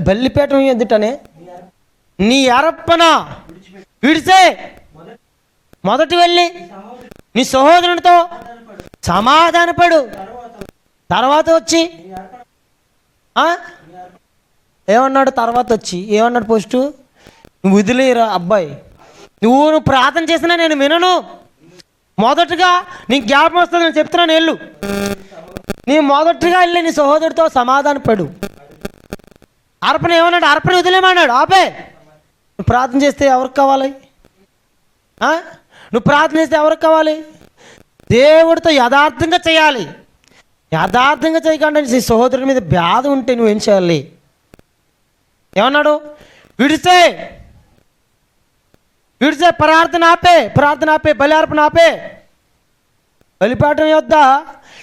బలిపీఠం ఎదుటనే నీ అర్పణ విడిసే మొదటి వెళ్ళి నీ సహోదరునితో సమాధానపడు. తర్వాత వచ్చి ఏమన్నాడు? తర్వాత వచ్చి ఏమన్నాడు? పోస్టు నువ్వు వదిలేరా అబ్బాయి, నువ్వు ప్రార్థన చేసినా నేను వినను. మొదటగా నీకు జ్ఞాపకం వస్తుంది, నేను చెప్తున్నాను వెళ్ళు. నీ మొదటగా వెళ్ళి నీ సహోదరుడితో సమాధానపడు. అర్పణ ఏమన్నాడు? అర్పణ వదిలేమన్నాడు. ఆపే. నువ్వు ప్రార్థన చేస్తే ఎవరికి కావాలి? నువ్వు ప్రార్థన చేస్తే ఎవరికి కావాలి? దేవుడితో యథార్థంగా చేయాలి. యథార్థంగా చేయకుండా నీ సహోదరుడి మీద బాధ ఉంటే నువ్వేం చేయాలి? ఏమన్నాడు? విడిసే ప్రార్థన ఆపే, బలి అర్పణ ఆపే. బలిపీఠం యొద్ద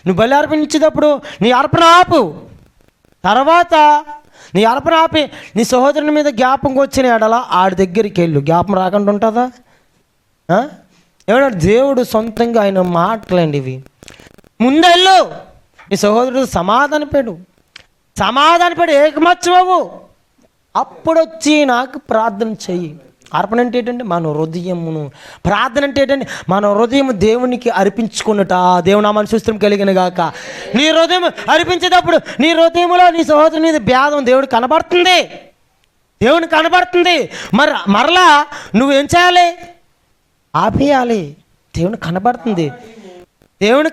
నువ్వు బలి అర్పించేటప్పుడు నీ అర్పణ ఆపు. తర్వాత నీ అర్పణ ఆపి నీ సహోదరుని మీద జ్ఞాపకం వచ్చిన ఎడల ఆడి దగ్గరికి వెళ్ళు. జ్ఞాపకం రాకుండా ఉంటుందా? ఏమన్నా దేవుడు సొంతంగా ఆయన మాటలండి ఇవి. ముందెళ్ళు, నీ సహోదరుడు సమాధానపడు, ఏకమత్సవవు. అప్పుడు వచ్చి నాకు ప్రార్థన చెయ్యి. అర్పణ అంటే ఏంటంటే మన హృదయమును, ప్రార్థన అంటే ఏంటంటే మన హృదయం దేవునికి అర్పించుకున్నట. దేవునామాన్ని సుస్థిరం కలిగిన గాక. నీ హృదయం అర్పించేటప్పుడు నీ హృదయంలో నీ సహోదరుని మీద భేదం దేవుడు కనబడుతుంది, మరలా నువ్వేం చేయాలి? ఆపేయాలి. దేవునికి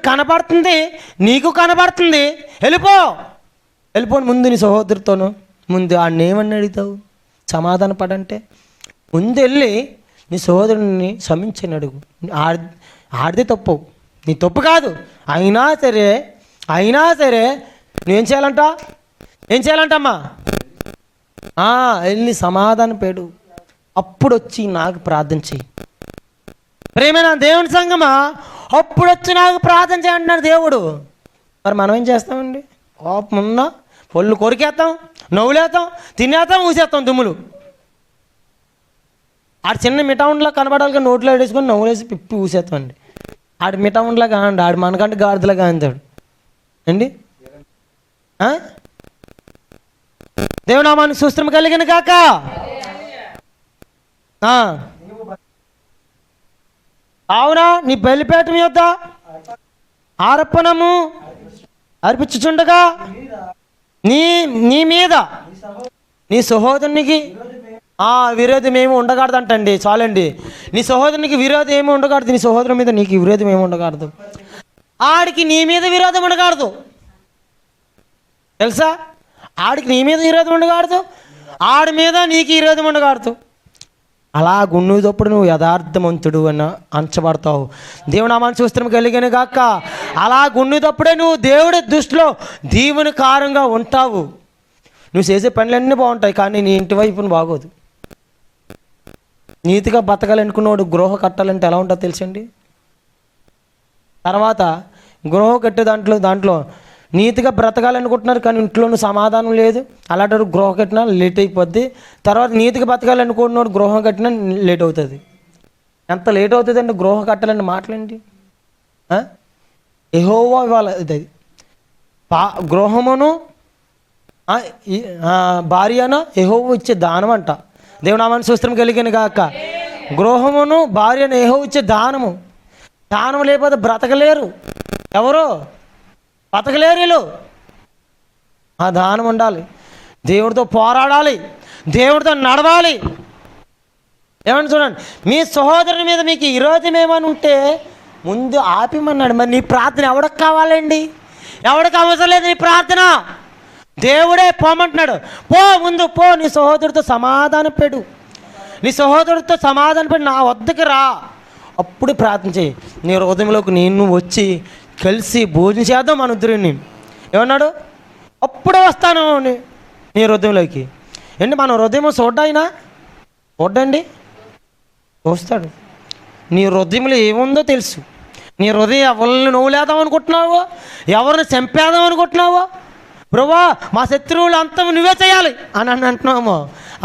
కనబడుతుంది, నీకు కనబడుతుంది. వెళ్ళిపోను ముందు నీ సహోదరుతోను. ముందు ఆడిని ఏమని అడుగుతావు? సమాధాన పడంటే ముందు వెళ్ళి నీ సహోదరుని క్షమించని అడుగు. ఆడితే తప్పు, నీ తప్పు కాదు. అయినా సరే నువ్వేం చేయాలంటమ్మా? వెళ్ళి సమాధాన పెడు. అప్పుడు వచ్చి నాకు ప్రార్థన చెయ్యి. ప్రేమైన దేవుని సంగమా, అప్పుడు వచ్చి నాకు ప్రార్థన చేయంటున్నాడు దేవుడు. మరి మనం ఏం చేస్తామండి? కోపం ఉన్నా పళ్ళు కొరికేస్తాం, నవ్వులేస్తాం, తినేస్తాం, ఊసేస్తాం దుమ్ములు. ఆడు చిన్న మిఠావుండ్లా కనబడాలి, నోట్లో వేసుకొని నవ్వులేసి పిప్పి ఊసేస్తాం అండి. ఆడు మిఠావుండ్లా కాండి, ఆడు మనకంటే గాడిదలా కాంతాడు అండి. దేవునామానికి సుస్థిరం కలిగిన కాక. అవునా, నీ బలిపీఠం యొద్ద అర్పణము అర్పించుచుండగా నీ మీద నీ సహోదరునికి విరోధం ఏమి ఉండకూడదంటండి. చాలండి. నీ సహోదరునికి విరోధం ఏమి ఉండకూడదు, నీ సహోదరుని మీద నీకు విరోధం ఏమి ఉండకూడదు, ఆడికి నీ మీద విరోధం ఉండకూడదు. తెలుసా? ఆడికి నీ మీద విరోధం ఉండకూడదు, ఆడి మీద నీకు విరోధం ఉండకూడదు. అలా గున్నుదప్పుడు నువ్వు యథార్థవంతుడు అని అంచబడతావు. దేవునామాన్ని చూస్తున్నాం కలిగిన గాక. అలా గున్నుదప్పుడే నువ్వు దేవుడి దృష్టిలో దీవెనకారంగా ఉంటావు. నువ్వు చేసే పనులన్నీ బాగుంటాయి, కానీ నీ ఇంటి వైపును బాగోదు. నీతిగా బతకాలనుకున్నవాడు గృహ కట్టాలంటే ఎలా ఉంటుందో తెలుసండి. తర్వాత గృహ కట్టే దాంట్లో నీతిగా బ్రతకాలనుకుంటున్నారు, కానీ ఇంట్లోనూ సమాధానం లేదు. అలాంటి గృహ కట్టినా లేట్ అయిపోద్ది. తర్వాత నీతిగా బతకాలనుకుంటున్నాడు, గృహం కట్టినా లేట్ అవుతుంది. ఎంత లేట్ అవుతుందండి గృహ కట్టాలండి? మాటలండి. యెహోవా ఇవాళ ఇది గృహమును భార్యను యెహోవా ఇచ్చే దానం అంట. దేవునామాన్ని సుస్థిరం కలిగిన గాక. గృహమును భార్యను యెహోవా ఇచ్చే దానం లేకపోతే బ్రతకలేరు. ఎవరు బతకలేరు వీళ్ళు. ఆ దానం ఉండాలి. దేవుడితో పోరాడాలి, దేవుడితో నడవాలి. ఏమని చూడండి, మీ సహోదరుని మీద మీకు విరోధం ఏమని ఉంటే ముందు ఆపిమన్నాడు. మరి నీ ప్రార్థన ఎవరికి కావాలండి? ఎవరికి అవసరం లేదు నీ ప్రార్థన. దేవుడే పోమంటున్నాడు. ముందు నీ సహోదరుడితో సమాధానపడు. నా వద్దకు రా. అప్పుడు ప్రార్థన చేయి. నీ హృదయంలోకి నేను వచ్చి కలిసి భోజనం చేద్దాం మన ఇద్దరిని. ఏమన్నాడు? అప్పుడే వస్తాను నీ హృదయంలోకి. ఏంటి మన హృదయం చూడ్డండి చూస్తాడు. నీ హృదయంలో ఏముందో తెలుసు. నీ హృదయం ఎవరిని నవ్వులేదాం అనుకుంటున్నావో, ఎవరిని చంపేద్దాం అనుకుంటున్నావో, ప్రభువా మా శత్రువులు అంతా నువ్వే చేయాలి అని అంటున్నామో,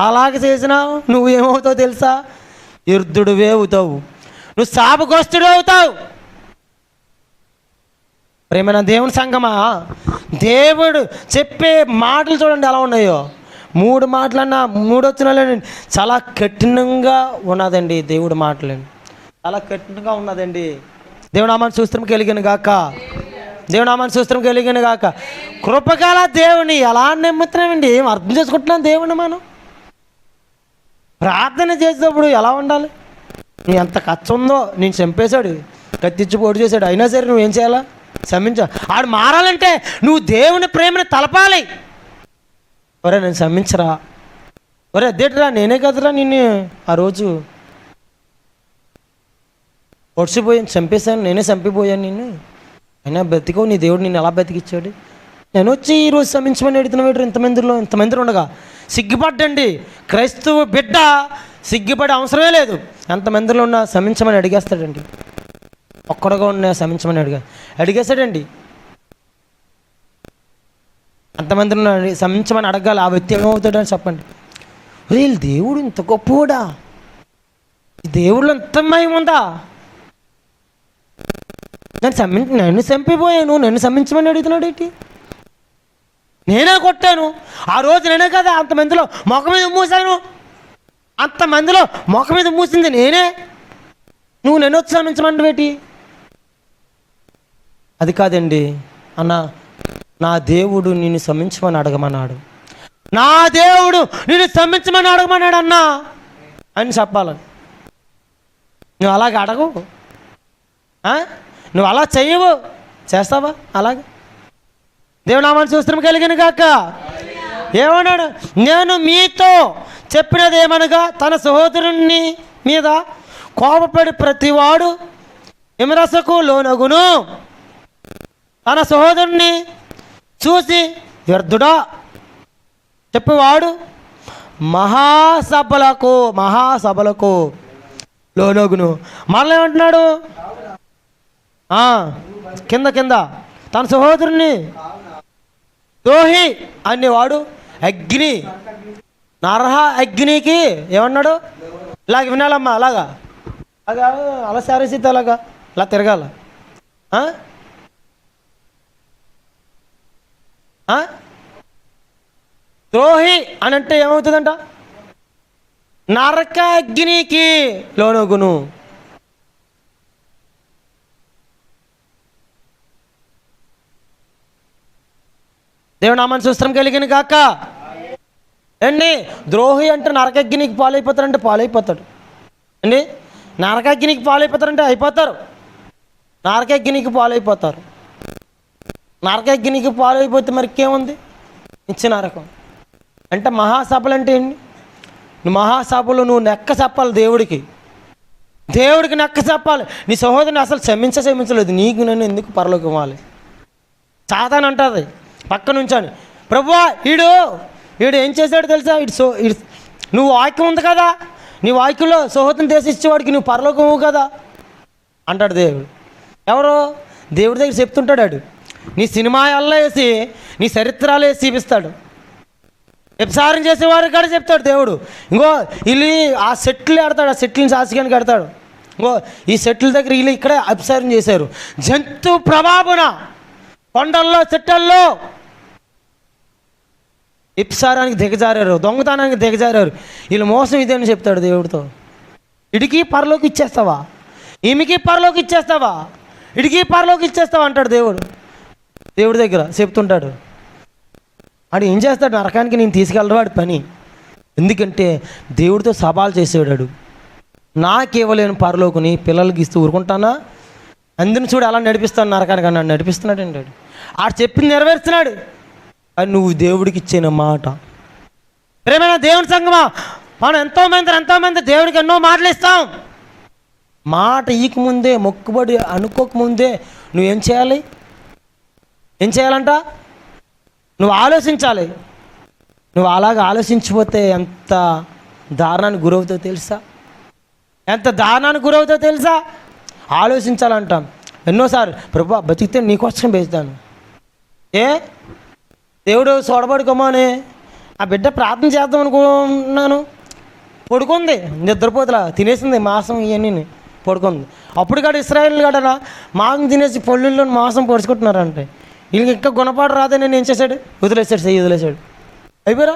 అలాగే చేసినావు నువ్వు ఏమవుతావు తెలుసా? యుద్ధుడివే అవుతావు, నువ్వు శాపగ్రస్తుడు అవుతావు. ప్రేమైన దేవుని సంగమా, దేవుడు చెప్పే మాటలు చూడండి ఎలా ఉన్నాయో. మూడు మాటలన్నా మూడు వచనాలండి చాలా కఠినంగా ఉన్నదండి దేవుడి మాటలండి, చాలా కఠినంగా ఉన్నదండి. దేవుడు నామాన్ని సూత్రం కలిగిన గాక, దేవుడు నామాన్ని సూత్రం కలిగిన గాక. కృపగల దేవుని ఎలా నమ్ముతున్నామండి? ఏం అర్థం చేసుకుంటున్నాం దేవుని మనం? ప్రార్థన చేసేటప్పుడు ఎలా ఉండాలి? నీ ఎంత ఖర్చు ఉందో నేను చంపేశాడు, కత్తిచ్చి పోటు చేశాడు, అయినా సరే నువ్వేం చేయాలా? క్షమించా. ఆడు మారాలంటే నువ్వు దేవుని ప్రేమని తలపాలి. ఒరే నేను క్షమించరా, ఒరే అదేట్రా నేనే కదరా నిన్ను ఆ రోజు పొడిచిపోయాను, చంపేశాను, నేనే చంపిపోయాను నిన్ను, అయినా బతికో, నీ దేవుడు నిన్ను ఎలా బతికిచ్చాడు? నేను వచ్చి ఈరోజు క్షమించమని అడుగుతున్నా ఇంతమంది ఉండగా సిగ్గుపడ్డండి. క్రైస్తవ బిడ్డ సిగ్గుపడే అవసరమే లేదు. ఎంతమందిలో ఉన్నా క్షమించమని అడిగేస్తాడండి. ఒక్కడగా ఉన్నా క్షమించమని అడిగేస్తాడండి. అంతమంది ఉన్నా క్షమించమని అడగాలి. ఆ వ్యక్తి ఏమవుతాడని చెప్పండి. వీళ్ళు దేవుడు ఇంత గొప్పవాడా? ఈ దేవుళ్ళు ఎంత మహిమ ఉందా? నన్ను చంపిపోయాను, నన్ను క్షమించమని అడుగుతున్నాడు ఏంటి? నేనే కొట్టాను ఆ రోజు, నేనే కదా అంతమందిలో మొఖ మీద మూసాను, అంతమందిలో మొఖ మీద మూసింది నేనే, నువ్వు నన్ను వచ్చి క్షమించమని ఏంటి? అది కాదండి అన్న, నా దేవుడు నిన్ను క్షమించమని అడగమన్నాడు, నా దేవుడు నిన్ను క్షమించమని అడగమన్నాడు అన్నా అని చెప్పాలి. నువ్వు అలాగే అడగవు, నువ్వు అలా చెయ్యవు, చేస్తావా అలాగే? దేవుని నామాన్ని సూత్రం కలిగిన గాక. ఏమన్నాడు? నేను మీతో చెప్పినది ఏమనగా, తన సహోదరుని మీద కోపపడి ప్రతివాడు విమర్శకు లోనగును, తన సహోదరుని చూసి వ్యర్థుడా చెప్పేవాడు మహాసభలకు లోనగును. మళ్ళీ ఏమంటున్నాడు? కింద తన సహోదరుని ద్రోహి అనేవాడు అగ్ని, నరహ అగ్నికి ఏమన్నాడు? ఇలాగ వినాలమ్మా, అలాగా అలా సారేసిద్ది, అలాగా అలా తిరగాల. ద్రోహి అని అంటే ఏమవుతుందంట? నరక అగ్నికి లోనగును. దేవుని నామాన్ని సూత్రం కలిగిన గాక. అండి ద్రోహి అంటే నరకగ్నికి పాలైపోతారంటే పాలైపోతాడు అండి. నరకగ్నికి పాలైపోతారంటే అయిపోతారు, నరకగ్నికి పాలైపోతారు. నరకగ్నికి పాలైపోతే మరి ఇంకేముంది? ఇచ్చిన నరకం. అంటే మహాసభలు అంటే ఏంటి? మహాసభలు నువ్వు నెక్క చెప్పాలి దేవుడికి నెక్క చెప్పాలి. నీ సహోదరుని అసలు క్షమించలేదు, నీకు నన్ను ఎందుకు పరలోకి ఇవ్వాలి? సాతాను అంటుంది పక్క నుంచని, ప్రభువా వీడు ఏం చేశాడు తెలుసా? నువ్వు వాక్యం ఉంది కదా, నీ వాక్యంలో సహోదరుని దేశించేవాడికి నువ్వు పరలోకం ఇవ్వు కదా అంటాడు దేవుడు. ఎవరో దేవుడి దగ్గర చెప్తుంటాడు. నీ సినిమా అల్లా వేసి, నీ చరిత్రలు వేసి చూపిస్తాడు. వ్యభిచారం చేసేవారు కూడా చెప్తాడు దేవుడు. ఇంకో వీళ్ళు ఆ సెట్లు ఆడతాడు, ఆ సెట్లని శాసికానికి ఆడతాడు. ఇంకో ఈ సెట్ల దగ్గర వీళ్ళు ఇక్కడే అభిసారం చేశారు. జంతు ప్రభావన కొండల్లో చెట్టల్లో ఇప్సారానికి దిగజారారు, దొంగతనానికి దిగజారారు. వీళ్ళు మోసం ఇదే అని చెప్తాడు దేవుడితో. ఇడికి పరలోకి ఇచ్చేస్తావా, ఈమెకి పరలోకి ఇచ్చేస్తావా, ఇడికి పరలోకి ఇచ్చేస్తావా అంటాడు దేవుడి దగ్గర చెప్తుంటాడు. వాడు ఏం చేస్తాడు? నరకానికి నేను తీసుకెళ్ళడు వాడి పని. ఎందుకంటే దేవుడితో సవాల్ చేసేవాడు. నాకేవలేని పరలోకుని పిల్లలకి ఇస్తూ ఊరుకుంటానా? అందరిని చూడు అలా నడిపిస్తాను నరకానికి అన్నాడు. నడిపిస్తున్నాడు అంటాడు. ఆడు చెప్పింది నెరవేరుస్తున్నాడు. అది నువ్వు దేవుడికి ఇచ్చిన మాట. ప్రేమైన దేవుని సంగమా, మనం ఎంతోమంది దేవుడికి ఎన్నో మాటలు ఇస్తాం. మాట ఈకముందే, మొక్కుబడి అనుకోకముందే నువ్వేం చేయాలి? ఏం చేయాలంట? నువ్వు ఆలోచించాలి. నువ్వు అలాగ ఆలోచించిపోతే ఎంత దారుణానికి గురవుతావు తెలుసా? ఎంత దారుణానికి గురవుతావు తెలుసా? ఆలోచించాలంటాం ఎన్నోసార్లు. ప్రభు బతికితే నీకోసం వేస్తాను. దేవుడు చూడబడుకోమని ఆ బిడ్డ ప్రార్థన చేద్దాం అనుకున్నాను, పడుకుంది నిద్రపోతలా, తినేసింది మాంసం ఇవన్నీ పడుకుంది. అప్పుడు కాదు ఇశ్రాయేల్ కాడరా మాంసం తినేసి పొల్లుల్లో మాంసం పొడుచుకుంటున్నారంటే వీళ్ళకి ఇంకా గుణపాటు రాదని నేను ఏం చేశాడు? వదిలేసాడు, చెయ్యి వదిలేశాడు. అయిపోయారా?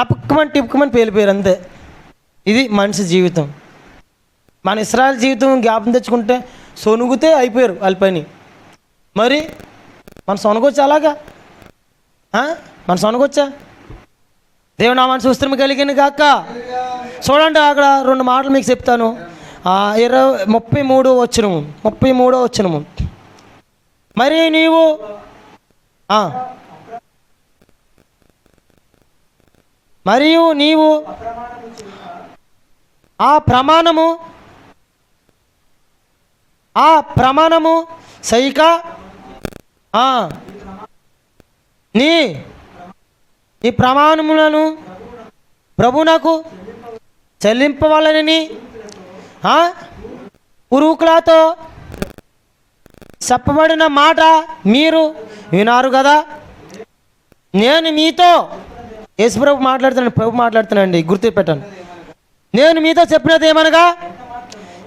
టపుక్కుమని టిప్పుకుమని పేలిపోయారు అంతే. ఇది మనిషి జీవితం. మన ఇశ్రాయేలు జీవితం జ్ఞాపకం తెచ్చుకుంటే సొనుగుతే అయిపోయారు వాళ్ళ పని. మరి మన సొనగొచ్చా అలాగా? మన సొనగొచ్చా? దేవుడు నా మనసు ఉస్తరం కలిగిన కాక. చూడండి అక్కడ 2 మాటలు మీకు చెప్తాను. 33వ వచనము. మరి నీవు మరియు నీవు ఆ ప్రమాణము సైక నీ ప్రమాణములను ప్రభువునకు చెల్లింపవాలని పురుకులతో చెప్పబడిన మాట మీరు వినారు కదా. నేను మీతో యేసుప్రభు మాట్లాడుతున్నానండి, గుర్తుపెట్టాను. నేను మీతో చెప్పినది ఏమనగా,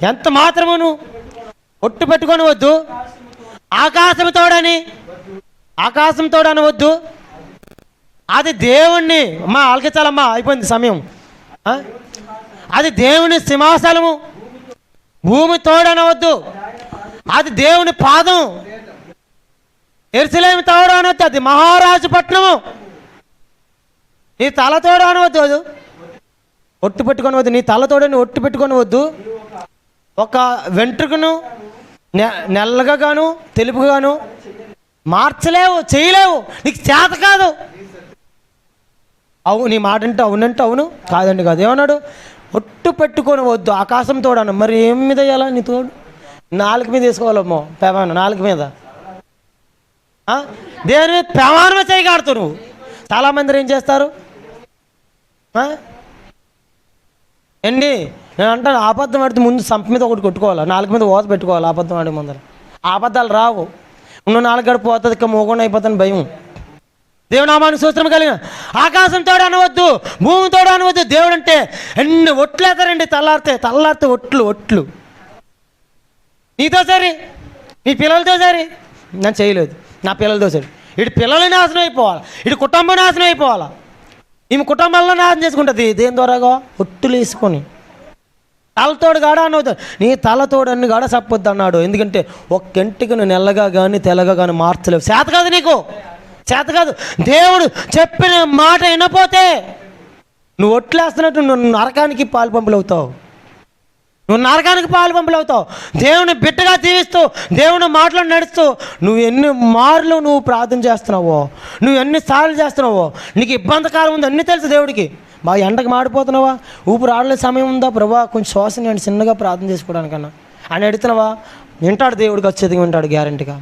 ఎంత మాత్రమును ఒట్టు పెట్టుకొని వద్దు, ఆకాశం తోడనవద్దు. అది దేవుణ్ణి ఆలకించాలమ్మా, అయిపోయింది సమయం. అది దేవుని సింహాసనము, భూమి తోడనవద్దు. అది దేవుని పాదం, యెరూషలేము తోడనవద్దు. అది మహారాజు పట్టణము. నీ తల తోడనవద్దు, అది ఒట్టు పెట్టుకొని వద్దు. నీ తలతోడని ఒట్టు పెట్టుకొని వద్దు. ఒక వెంట్రుకను నల్లగా గాను తెలుపుగాను మార్చలేవు, చేయలేవు, నీకు చేత కాదు. నీ మాట అంటే అవునంటే అవును, కాదండి కాదు. ఏమన్నాడు? ఒట్టు పెట్టుకొని వద్దు, ఆకాశం తోడను. మరి ఏం మీద వేయాలా? నీ తోడు నాలుగు మీద వేసుకోవాలమ్మో, ప్రమాణం నాలుగు మీద. దేని మీద ప్రమాణమే చేయగాడుతావు నువ్వు. చాలామంది ఏం చేస్తారు అండి, నేను అంటాను అబద్ధం ఆడితే ముందు సంప మీద ఒకటి కొట్టుకోవాలి, నాలుగు మీద ఓత పెట్టుకోవాలి. అబద్ధం ఆడే ముందర అబద్ధాలు రావు. నువ్వు నాలుగు గడిపి పోతుంది, ఇక మోకుండా అయిపోతాను భయం. దేవుడు నామానికి స్తోత్రం కలిగిన. ఆకాశం తోడు అనవద్దు, భూమి తోడు అనవద్దు. దేవుడు అంటే ఎన్ని ఒట్లు వేస్తారండి, తల్లారితే ఒట్లు. నీతో సరి, నీ పిల్లలతో సరి. నేను చేయలేదు, నా పిల్లలతో సరి. ఇటు పిల్లలు నాశనం అయిపోవాలి, ఇటు కుటుంబం నాశనం అయిపోవాలా. ఈమె కుటుంబంలో నాశనం చేసుకుంటుంది. దేని ద్వారాగా? ఒట్టులు వేసుకొని. తలతోడు గాడ అనవద్దు, నీ తలతోడన్ని గాడ చెప్పొద్దు అన్నాడు. ఎందుకంటే ఒక్కంటికి నువ్వు నెల్లగా కానీ తెల్లగా కానీ మార్చలేవు. చేత కాదు, నీకు చేత కాదు. దేవుడు చెప్పిన మాట వినపోతే నువ్వు ఒట్లేస్తున్నట్టు నువ్వు నరకానికి పాలు పంపులవుతావు. దేవుని బిడ్డగా జీవిస్తూ దేవుని మాటలు నడుస్తూ నువ్వు ఎన్ని మార్లు నువ్వు ప్రార్థన చేస్తున్నావో, నువ్వు ఎన్నిసార్లు చేస్తున్నావో, నీకు ఇబ్బందికాలం ఉంది అన్నీ తెలుసు దేవుడికి. బాగా ఎండకు మాడిపోతున్నావా, ఊపిరి ఆడలే సమయం ఉందా, ప్రభా కొంచెం శ్వాస నేను చిన్నగా ప్రార్థన చేసుకోవడానికన్నా అని అడుగుతున్నావా, వింటాడు దేవుడికి, వచ్చేది వింటాడు గ్యారంటీగా.